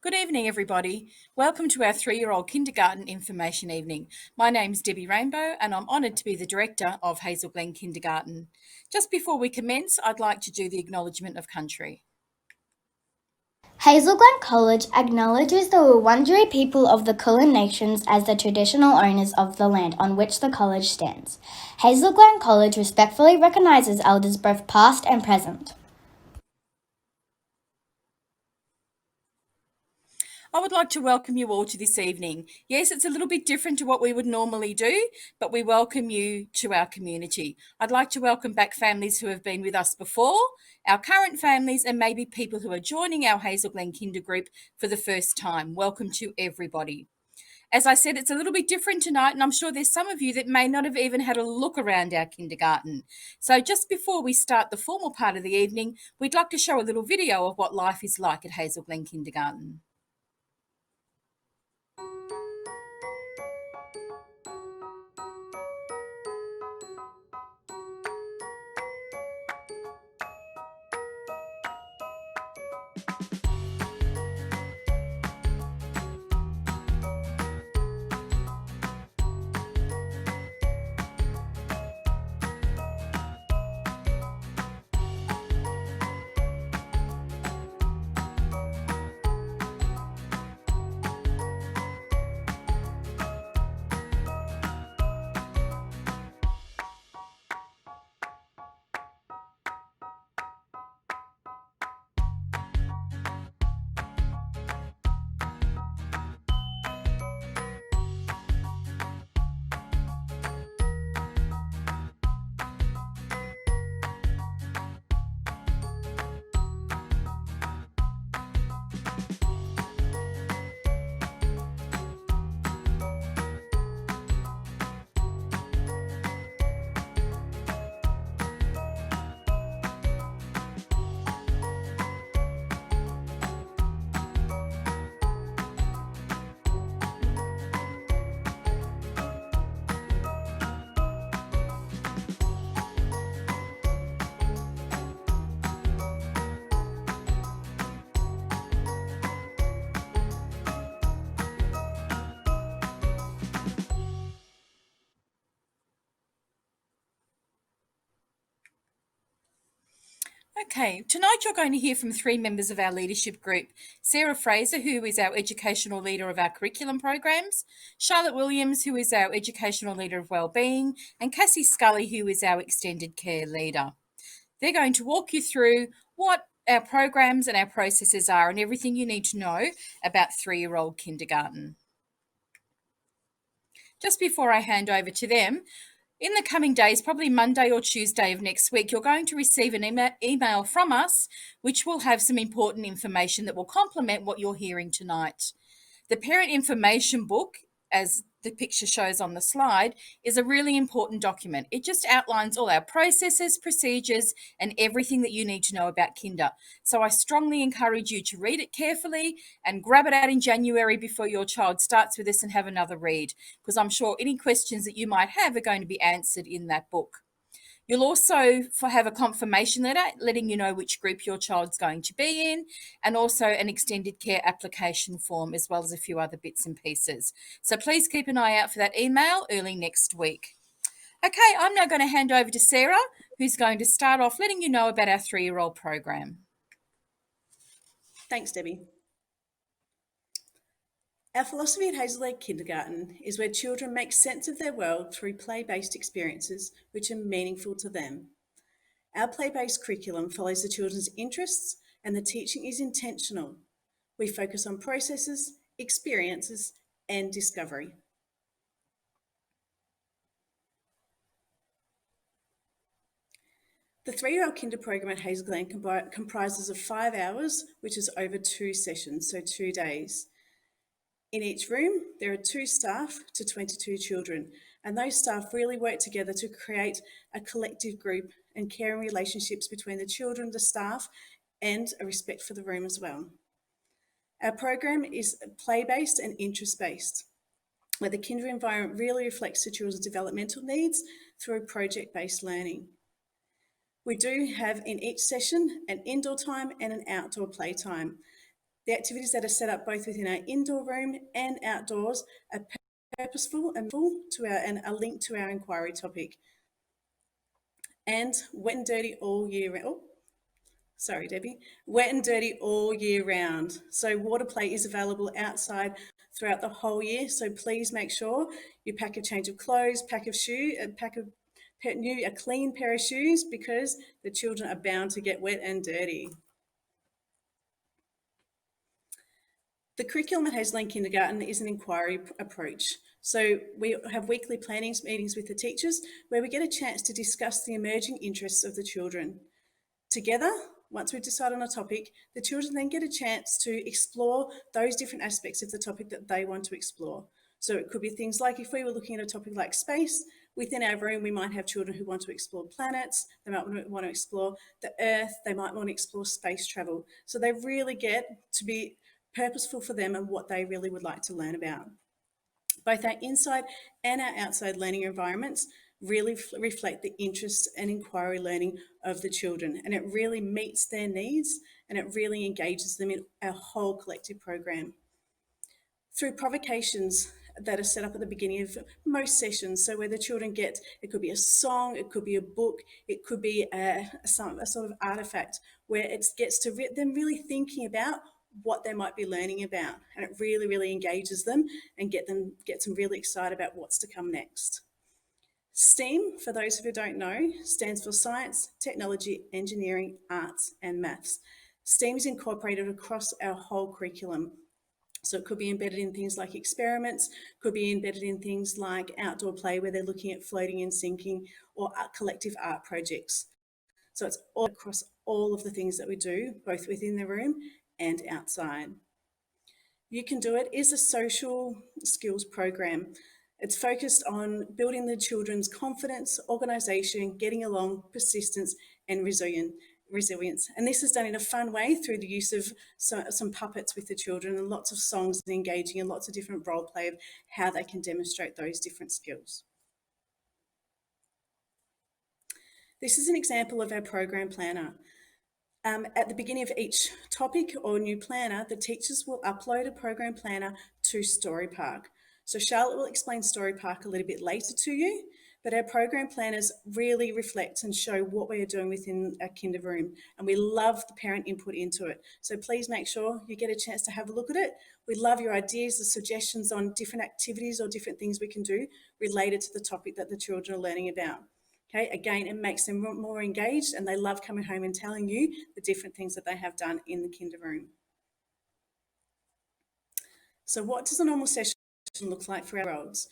Good evening, everybody. Welcome to our 3-year-old kindergarten information evening. My name's Debbie Rainbow, and I'm honoured to be the director of Hazel Glen Kindergarten. Just before we commence, I'd like to do the acknowledgement of country. Hazel Glen College acknowledges the Wurundjeri people of the Kulin Nations as the traditional owners of the land on which the college stands. Hazel Glen College respectfully recognises elders both past and present. I would like to welcome you all to this evening. Yes, it's a little bit different to what we would normally do, but we welcome you to our community. I'd like to welcome back families who have been with us before, our current families, and maybe people who are joining our Hazel Glen Kinder Group for the first time. Welcome to everybody. As I said, it's a little bit different tonight, and I'm sure there's some of you that may not have even had a look around our kindergarten. So just before we start the formal part of the evening, we'd like to show a little video of what life is like at Hazel Glen Kindergarten. Okay, tonight you're going to hear from 3 members of our leadership group. Sarah Fraser, who is our educational leader of our curriculum programs, Charlotte Williams, who is our educational leader of wellbeing, and Cassie Scully, who is our extended care leader. They're going to walk you through what our programs and our processes are and everything you need to know about 3-year-old kindergarten. Just before I hand over to them, in the coming days, probably Monday or Tuesday of next week, you're going to receive an email from us, which will have some important information that will complement what you're hearing tonight. The parent information book, as the picture shows on the slide, is a really important document. It just outlines all our processes, procedures, and everything that you need to know about kinder. So I strongly encourage you to read it carefully and grab it out in January before your child starts with this and have another read, because I'm sure any questions that you might have are going to be answered in that book. You'll also have a confirmation letter letting you know which group your child's going to be in, and also an extended care application form, as well as a few other bits and pieces. So please keep an eye out for that email early next week. Okay, I'm now going to hand over to Sarah, who's going to start off letting you know about our 3-year-old program. Thanks, Debbie. Our philosophy at Hazel Glen Kindergarten is where children make sense of their world through play-based experiences which are meaningful to them. Our play-based curriculum follows the children's interests and the teaching is intentional. We focus on processes, experiences, and discovery. The 3-year-old kinder program at Hazel Glen comprises of 5 hours, which is over 2 sessions, so 2 days. In each room, there are 2 staff to 22 children, and those staff really work together to create a collective group and caring relationships between the children, the staff, and a respect for the room as well. Our program is play-based and interest-based, where the kinder environment really reflects the children's developmental needs through project-based learning. We do have in each session an indoor time and an outdoor play time. The activities that are set up both within our indoor room and outdoors are purposeful and full and are linked to our inquiry topic. And wet and dirty all year round. Oh, sorry, Debbie. Wet and dirty all year round. So water play is available outside throughout the whole year. So please make sure you pack a change of clothes, pack of shoe, a clean pair of shoes, because the children are bound to get wet and dirty. The curriculum at Hazel Lane Kindergarten is an inquiry approach. So we have weekly planning meetings with the teachers where we get a chance to discuss the emerging interests of the children. Together, once we've decided on a topic, the children then get a chance to explore those different aspects of the topic that they want to explore. So it could be things like, if we were looking at a topic like space, within our room, we might have children who want to explore planets, they might want to explore the Earth, they might want to explore space travel. So they really get to be purposeful for them and what they really would like to learn about. Both our inside and our outside learning environments really reflect the interest and inquiry learning of the children, and it really meets their needs and it really engages them in our whole collective program. Through provocations that are set up at the beginning of most sessions, so where the children get, it could be a song, it could be a book, it could be a sort of artifact, where it gets to them really thinking about what they might be learning about, and it really, really engages them and gets them really excited about what's to come next. STEAM, for those who don't know, stands for Science, Technology, Engineering, Arts and Maths. STEAM is incorporated across our whole curriculum. So it could be embedded in things like experiments, could be embedded in things like outdoor play where they're looking at floating and sinking, or collective art projects. So it's all across all of the things that we do, both within the room and outside. You Can Do It is a social skills program. It's focused on building the children's confidence, organisation, getting along, persistence and resilience. And this is done in a fun way through the use of some puppets with the children and lots of songs and engaging and lots of different role play of how they can demonstrate those different skills. This is an example of our program planner. At the beginning of each topic or new planner, the teachers will upload a program planner to StoryPark. So Charlotte will explain StoryPark a little bit later to you, but our program planners really reflect and show what we are doing within our kinder room, and we love the parent input into it. So please make sure you get a chance to have a look at it. We love your ideas, the suggestions on different activities or different things we can do related to the topic that the children are learning about. Okay, again, it makes them more engaged and they love coming home and telling you the different things that they have done in the kinder room. So what does a normal session look like for our year-olds?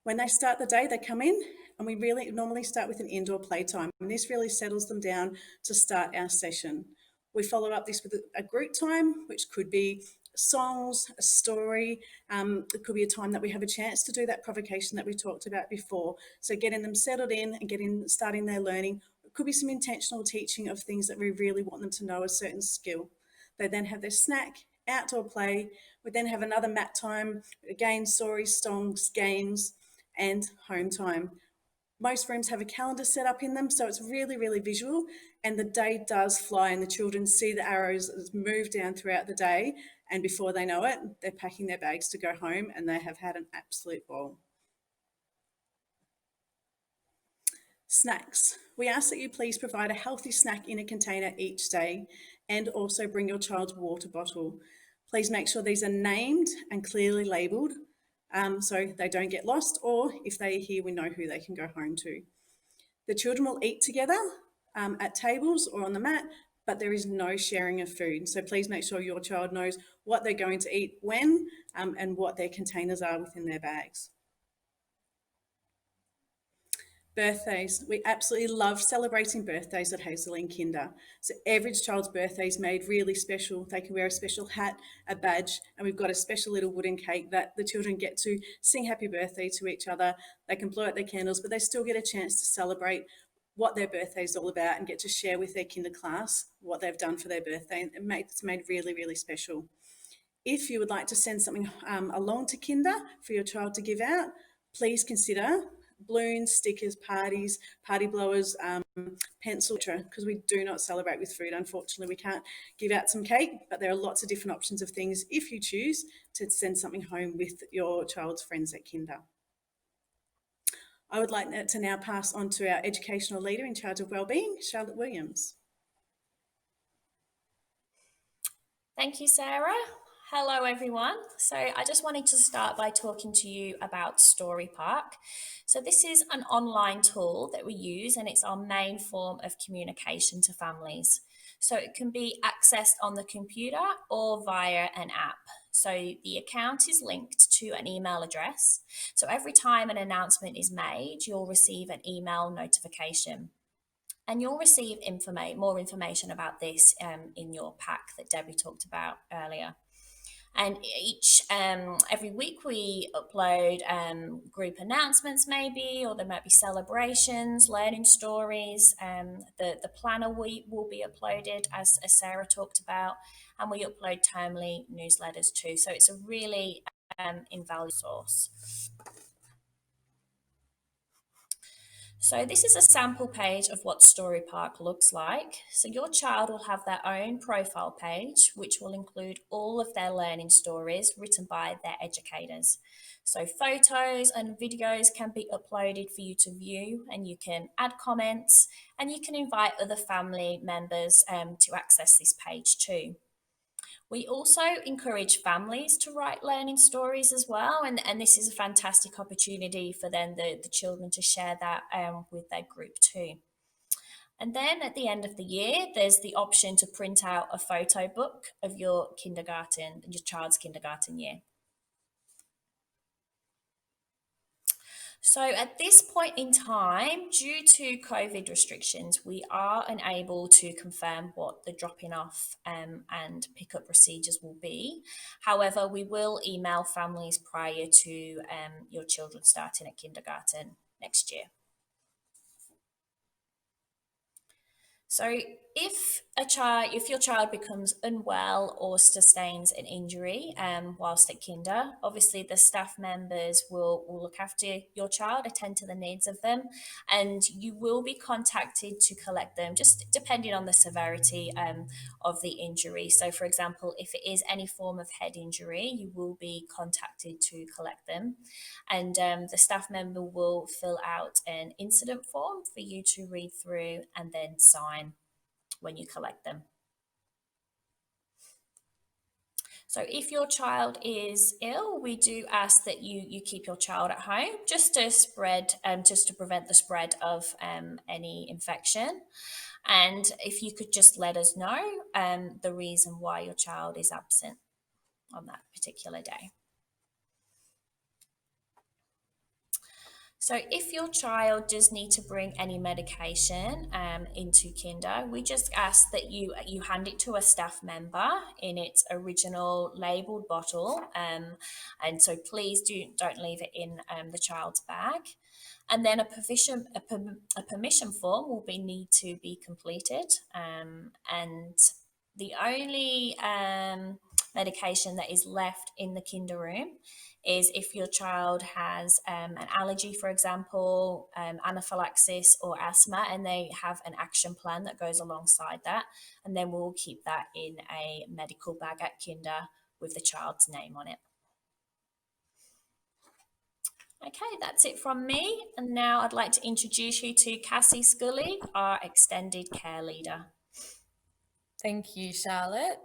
When they start the day, they come in and we really normally start with an indoor playtime, and this really settles them down to start our session. We follow up this with a group time, which could be songs, a story. It could be a time that we have a chance to do that provocation that we talked about before. So getting them settled in and starting their learning. It could be some intentional teaching of things that we really want them to know, a certain skill. They then have their snack, outdoor play. We then have another mat time, again, stories, songs, games, and home time. Most rooms have a calendar set up in them, so it's really, really visual, and the day does fly and the children see the arrows move down throughout the day, and before they know it, they're packing their bags to go home and they have had an absolute ball. Snacks. We ask that you please provide a healthy snack in a container each day, and also bring your child's water bottle. Please make sure these are named and clearly labelled, so they don't get lost, or if they are here, we know who they can go home to. The children will eat together at tables or on the mat, but there is no sharing of food. So please make sure your child knows what they're going to eat when and what their containers are within their bags. Birthdays. We absolutely love celebrating birthdays at Hazel Lane Kinder. So every child's birthday is made really special. They can wear a special hat, a badge, and we've got a special little wooden cake that the children get to sing happy birthday to each other. They can blow out their candles, but they still get a chance to celebrate what their birthday is all about and get to share with their kinder class what they've done for their birthday. And it's made really, really special. If you would like to send something along to kinder for your child to give out, please consider balloons, stickers, parties, party blowers, pencil, because we do not celebrate with food. Unfortunately, we can't give out some cake, but there are lots of different options of things if you choose to send something home with your child's friends at kinder. I would like to now pass on to our educational leader in charge of wellbeing, Charlotte Williams. Thank you, Sarah. Hello, everyone. So I just wanted to start by talking to you about Story Park. So this is an online tool that we use, and it's our main form of communication to families. So it can be accessed on the computer or via an app. So the account is linked to an email address. So every time an announcement is made, you'll receive an email notification. And you'll receive more information about this in your pack that Debbie talked about earlier. And every week we upload group announcements maybe, or there might be celebrations, learning stories. The planner week will be uploaded as Sarah talked about, and we upload termly newsletters too. So it's a really invaluable source. So this is a sample page of what Story Park looks like. So your child will have their own profile page, which will include all of their learning stories written by their educators. So photos and videos can be uploaded for you to view, and you can add comments, and you can invite other family members to access this page too. We also encourage families to write learning stories as well, and this is a fantastic opportunity for then the children to share that with their group too. And then at the end of the year, there's the option to print out a photo book of your child's kindergarten year. So at this point in time, due to COVID restrictions, we are unable to confirm what the dropping off and pickup procedures will be. However, we will email families prior to your children starting at kindergarten next year. So if your child becomes unwell or sustains an injury whilst at kinder, obviously the staff members will look after your child, attend to the needs of them, and you will be contacted to collect them, just depending on the severity of the injury. So for example, if it is any form of head injury, you will be contacted to collect them, and the staff member will fill out an incident form for you to read through and then sign when you collect them. So if your child is ill, we do ask that you keep your child at home just to prevent the spread of any infection. And if you could just let us know the reason why your child is absent on that particular day. So if your child does need to bring any medication into kinder, we just ask that you hand it to a staff member in its original labelled bottle. And so please don't leave it in the child's bag. And then a permission form will need to be completed. And the only medication that is left in the kinder room is if your child has an allergy, for example, anaphylaxis or asthma, and they have an action plan that goes alongside that. And then we'll keep that in a medical bag at kinder with the child's name on it. Okay, that's it from me. And now I'd like to introduce you to Cassie Scully, our extended care leader. Thank you, Charlotte.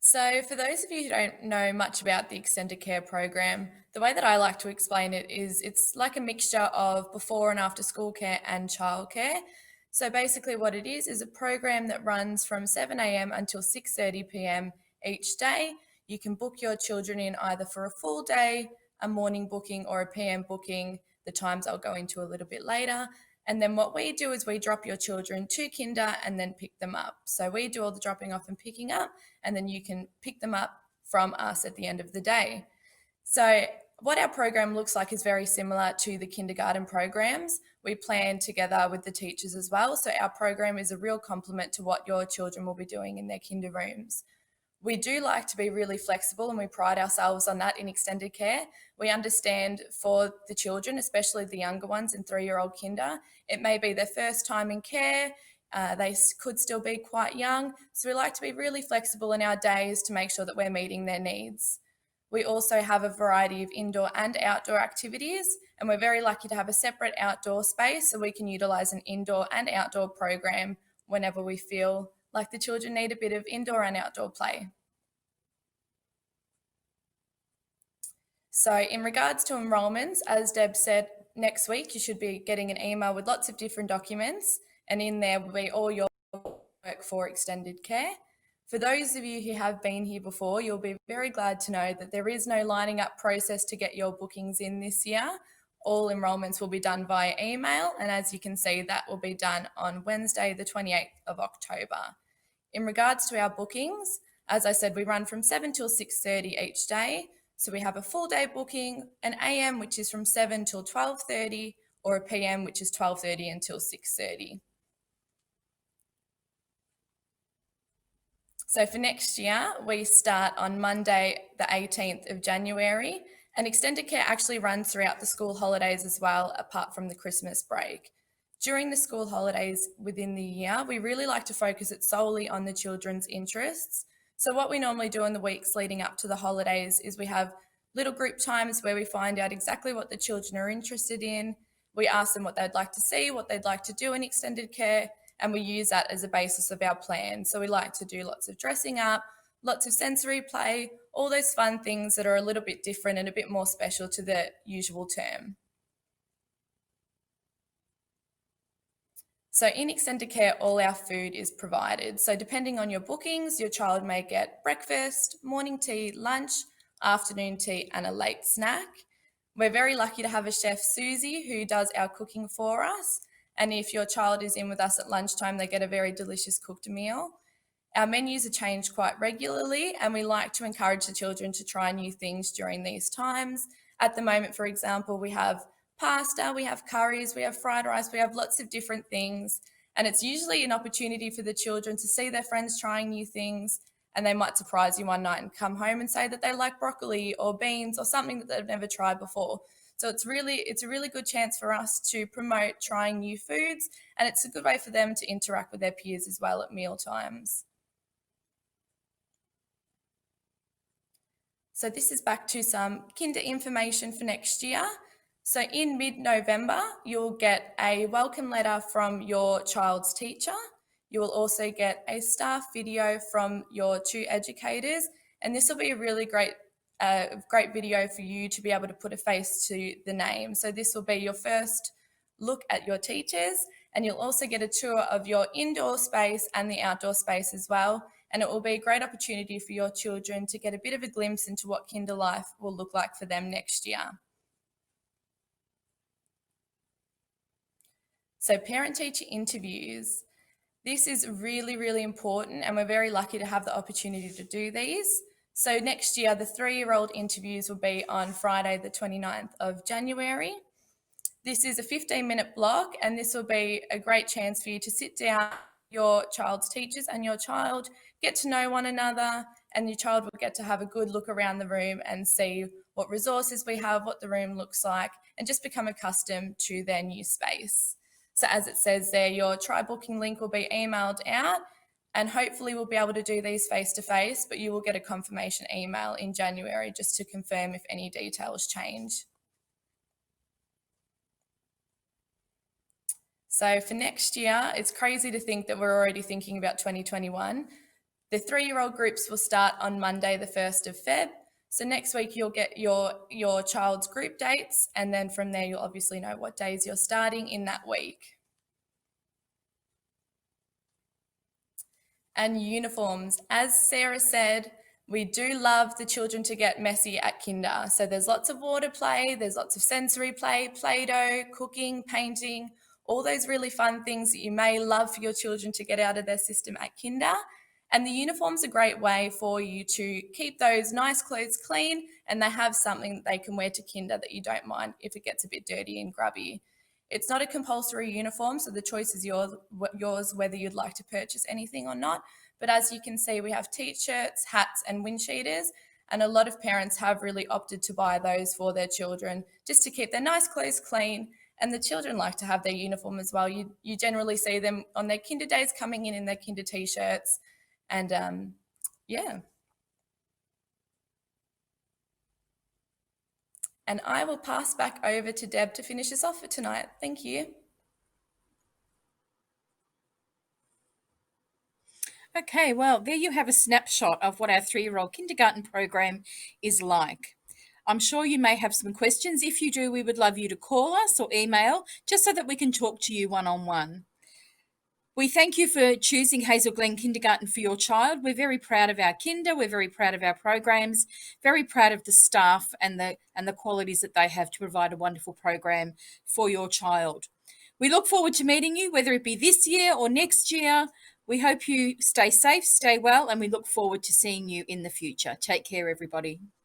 So for those of you who don't know much about the extended care program, the way that I like to explain it is it's like a mixture of before and after school care and childcare. So basically what it is a program that runs from 7 a.m. until 6:30 p.m. each day. You can book your children in either for a full day, a morning booking, or a PM booking. The times I'll go into a little bit later. And then what we do is we drop your children to kinder and then pick them up. So we do all the dropping off and picking up, and then you can pick them up from us at the end of the day. So what our program looks like is very similar to the kindergarten programs. We plan together with the teachers as well. So our program is a real complement to what your children will be doing in their kinder rooms. We do like to be really flexible, and we pride ourselves on that in extended care. We understand for the children, especially the younger ones in 3-year-old kinder, it may be their first time in care. They could still be quite young. So we like to be really flexible in our days to make sure that we're meeting their needs. We also have a variety of indoor and outdoor activities, and we're very lucky to have a separate outdoor space so we can utilise an indoor and outdoor program whenever we feel like the children need a bit of indoor and outdoor play. So in regards to enrolments, as Deb said, next week you should be getting an email with lots of different documents, and in there will be all your work for extended care. For those of you who have been here before, you'll be very glad to know that there is no lining up process to get your bookings in this year. All enrolments will be done via email, and as you can see, that will be done on Wednesday, the 28th of October. In regards to our bookings, as I said, we run from 7 till 6:30 each day. So we have a full day booking, an AM, which is from 7 till 12:30, or a PM, which is 12:30 until 6:30. So for next year, we start on Monday, the 18th of January, and extended care actually runs throughout the school holidays as well, apart from the Christmas break. During the school holidays within the year, we really like to focus it solely on the children's interests. So what we normally do in the weeks leading up to the holidays is we have little group times where we find out exactly what the children are interested in. We ask them what they'd like to see, what they'd like to do in extended care, and we use that as a basis of our plan. So we like to do lots of dressing up, lots of sensory play, all those fun things that are a little bit different and a bit more special to the usual term. So in extended care, all our food is provided. So depending on your bookings, your child may get breakfast, morning tea, lunch, afternoon tea, and a late snack. We're very lucky to have a chef, Susie, who does our cooking for us. And if your child is in with us at lunchtime, they get a very delicious cooked meal. Our menus are changed quite regularly, and we like to encourage the children to try new things during these times. At the moment, for example, we have pasta, we have curries, we have fried rice, we have lots of different things. And it's usually an opportunity for the children to see their friends trying new things, and they might surprise you one night and come home and say that they like broccoli or beans or something that they've never tried before. So it's a really good chance for us to promote trying new foods, and it's a good way for them to interact with their peers as well at meal times. So this is back to some kinder information for next year. So in mid-November, you'll get a welcome letter from your child's teacher. You will also get a staff video from your 2 educators, and this will be a really great video for you to be able to put a face to the name. So this will be your first look at your teachers, and you'll also get a tour of your indoor space and the outdoor space as well. And it will be a great opportunity for your children to get a bit of a glimpse into what kinder life will look like for them next year. So parent-teacher interviews. This is really, really important, and we're very lucky to have the opportunity to do these. So next year, the 3-year-old interviews will be on Friday, the 29th of January. This is a 15-minute block, and this will be a great chance for you to sit down with your child's teachers and your child, get to know one another, and your child will get to have a good look around the room and see what resources we have, what the room looks like, and just become accustomed to their new space. So as it says there, your try booking link will be emailed out, and hopefully we'll be able to do these face-to-face, but you will get a confirmation email in January just to confirm if any details change. So for next year, it's crazy to think that we're already thinking about 2021. The 3-year-old groups will start on Monday, the 1st of Feb. So next week you'll get your child's group dates, and then from there you'll obviously know what days you're starting in that week. And uniforms. As Sarah said, we do love the children to get messy at kinder. So there's lots of water play, there's lots of sensory play, Play-Doh, cooking, painting, all those really fun things that you may love for your children to get out of their system at kinder. And the uniform's a great way for you to keep those nice clothes clean, and they have something that they can wear to kinder that you don't mind if it gets a bit dirty and grubby. It's not a compulsory uniform, so the choice is yours whether you'd like to purchase anything or not. But as you can see, we have t-shirts, hats and wind cheaters, and a lot of parents have really opted to buy those for their children just to keep their nice clothes clean. And the children like to have their uniform as well. You generally see them on their kinder days coming in their kinder t-shirts. And yeah. And I will pass back over to Deb to finish us off for tonight. Thank you. Okay, well, there you have a snapshot of what our 3-year-old kindergarten program is like. I'm sure you may have some questions. If you do, we would love you to call us or email just so that we can talk to you one-on-one. We thank you for choosing Hazel Glen Kindergarten for your child. We're very proud of our kinder. We're very proud of our programs, very proud of the staff and the qualities that they have to provide a wonderful program for your child. We look forward to meeting you, whether it be this year or next year. We hope you stay safe, stay well, and we look forward to seeing you in the future. Take care, everybody.